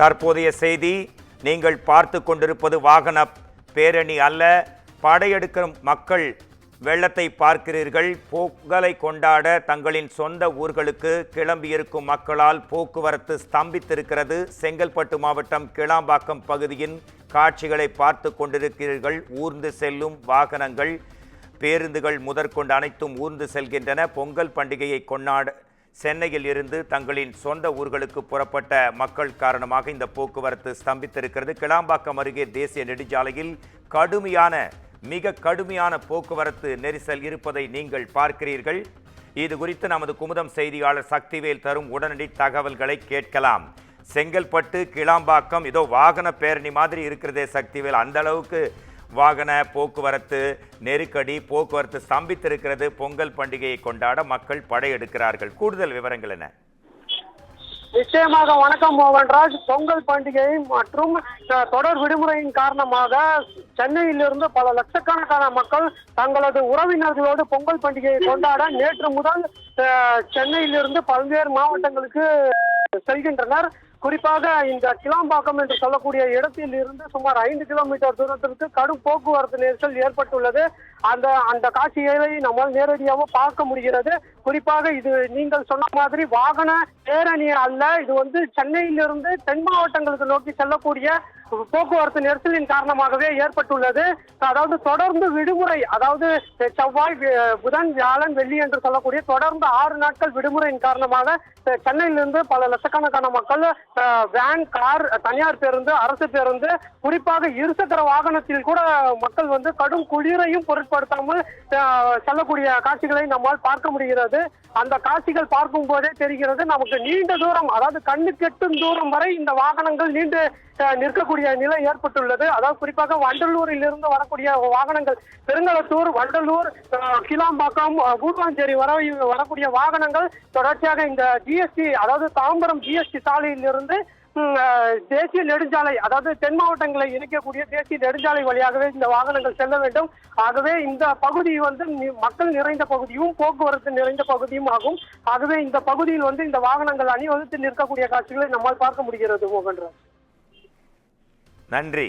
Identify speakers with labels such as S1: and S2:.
S1: தற்போதைய செய்தி. நீங்கள் பார்த்து கொண்டிருப்பது வாகன பேரணி அல்ல, படையெடுக்கும் மக்கள் வெள்ளத்தை பார்க்கிறீர்கள். பொங்கலை கொண்டாட தங்களின் சொந்த ஊர்களுக்கு கிளம்பியிருக்கும் மக்களால் போக்குவரத்து ஸ்தம்பித்திருக்கிறது. செங்கல்பட்டு மாவட்டம் கிளாம்பாக்கம் பகுதியின் காட்சிகளை பார்த்து கொண்டிருக்கிறீர்கள். ஊர்ந்து செல்லும் வாகனங்கள், பேருந்துகள் முதற்கொண்டு அனைத்தும் ஊர்ந்து செல்கின்றன. பொங்கல் பண்டிகையை கொண்டாட சென்னையில் இருந்து தங்களின் சொந்த ஊர்களுக்கு புறப்பட்ட மக்கள் காரணமாக இந்த போக்குவரத்து ஸ்தம்பித்திருக்கிறது. கிளாம்பாக்கம் அருகே தேசிய நெடுஞ்சாலையில் மிக கடுமையான போக்குவரத்து நெரிசல் இருப்பதை நீங்கள் பார்க்கிறீர்கள். இது குறித்து நமது குமுதம் செய்தியாளர் சக்திவேல் தரும் உடனடி தகவல்களை கேட்கலாம். செங்கல்பட்டு கிளாம்பாக்கம் இதோ வாகன பேரணி மாதிரி இருக்கிறதே சக்திவேல், அந்த அளவுக்கு வாகன போக்குவரத்து நெருக்கடி, போக்குவரத்து ஸ்தம்பித்திருக்கிறது. பொங்கல் பண்டிகையை கொண்டாட மக்கள் படையெடுக்கிறார்கள். கூடுதல் விவரங்கள் என்ன?
S2: நிச்சயமாக வணக்கம் மோகன்ராஜ். பொங்கல் பண்டிகை மற்றும் தொடர் விடுமுறையின் காரணமாக சென்னையிலிருந்து பல லட்சக்கணக்கான மக்கள் தங்களது உறவினர்களோடு பொங்கல் பண்டிகையை கொண்டாட நேற்று முதல் சென்னையிலிருந்து பல்வேறு மாவட்டங்களுக்கு செல்கின்றனர். குறிப்பாக இந்த கிளாம்பாக்கம் என்று சொல்லக்கூடிய இடத்தில் இருந்து சுமார் 5 கிலோமீட்டர் தூரத்திற்கு கடும் போக்குவரத்து நெரிசல் ஏற்பட்டுள்ளது. அந்த காட்சிகளை நம்மால் நேரடியாக பார்க்க முடிகிறது. குறிப்பாக இது நீங்கள் சொன்ன மாதிரி வாகன பேரணி அல்ல, இது சென்னையிலிருந்து தென் மாவட்டங்களுக்கு நோக்கி செல்லக்கூடிய போக்குவரத்து நெரிசலின் காரணமாகவே ஏற்பட்டுள்ளது. அதாவது தொடர்ந்து விடுமுறை, அதாவது செவ்வாய், புதன், வியாழன், வெள்ளி என்று சொல்லக்கூடிய தொடர்ந்து 6 நாட்கள் விடுமுறையின் காரணமாக சென்னையிலிருந்து பல லட்சக்கணக்கான மக்கள் வேன், கார், தனியார் பேருந்து, அரசு பேருந்து, குறிப்பாக இருசக்கர வாகனத்தில் கூட மக்கள் கடும் குளிரையும் பொருட்படுத்தாமல் செல்லக்கூடிய காட்சிகளை நம்மால் பார்க்க முடிகிறது. அந்த காட்சிகள் பார்க்கும் போதே தெரிகிறது நமக்கு நீண்ட தூரம், அதாவது கண்ணு கெட்டும் தூரம் வரை இந்த வாகனங்கள் நீண்டு நிற்கக்கூடிய நிலை ஏற்பட்டுள்ளது. அதாவது குறிப்பாக வண்டலூரில் இருந்து வரக்கூடிய வாகனங்கள், பெருங்களத்தூர், வண்டலூர், கிளாம்பாக்கம், கூடுவாஞ்சேரி வரக்கூடிய வாகனங்கள் தொடர்ச்சியாக இந்த ஜிஎஸ்டி, அதாவது தாம்பரம் ஜிஎஸ்டி சாலையில் இருந்து தேசிய நெடுஞ்சாலை, அதாவது தென் மாவட்டங்களை இணைக்கக்கூடிய தேசிய நெடுஞ்சாலை வழியாகவே இந்த வாகனங்கள் செல்ல வேண்டும். ஆகவே இந்த பகுதி மக்கள் நிறைந்த பகுதியும் போக்குவரத்து நிறைந்த பகுதியும் ஆகும். ஆகவே இந்த பகுதியில் இந்த வாகனங்கள் அணிவகுத்து நிற்கக்கூடிய காட்சிகளை நம்மால் பார்க்க முடிகிறது. மோகன்ராஜ்,
S1: நன்றி.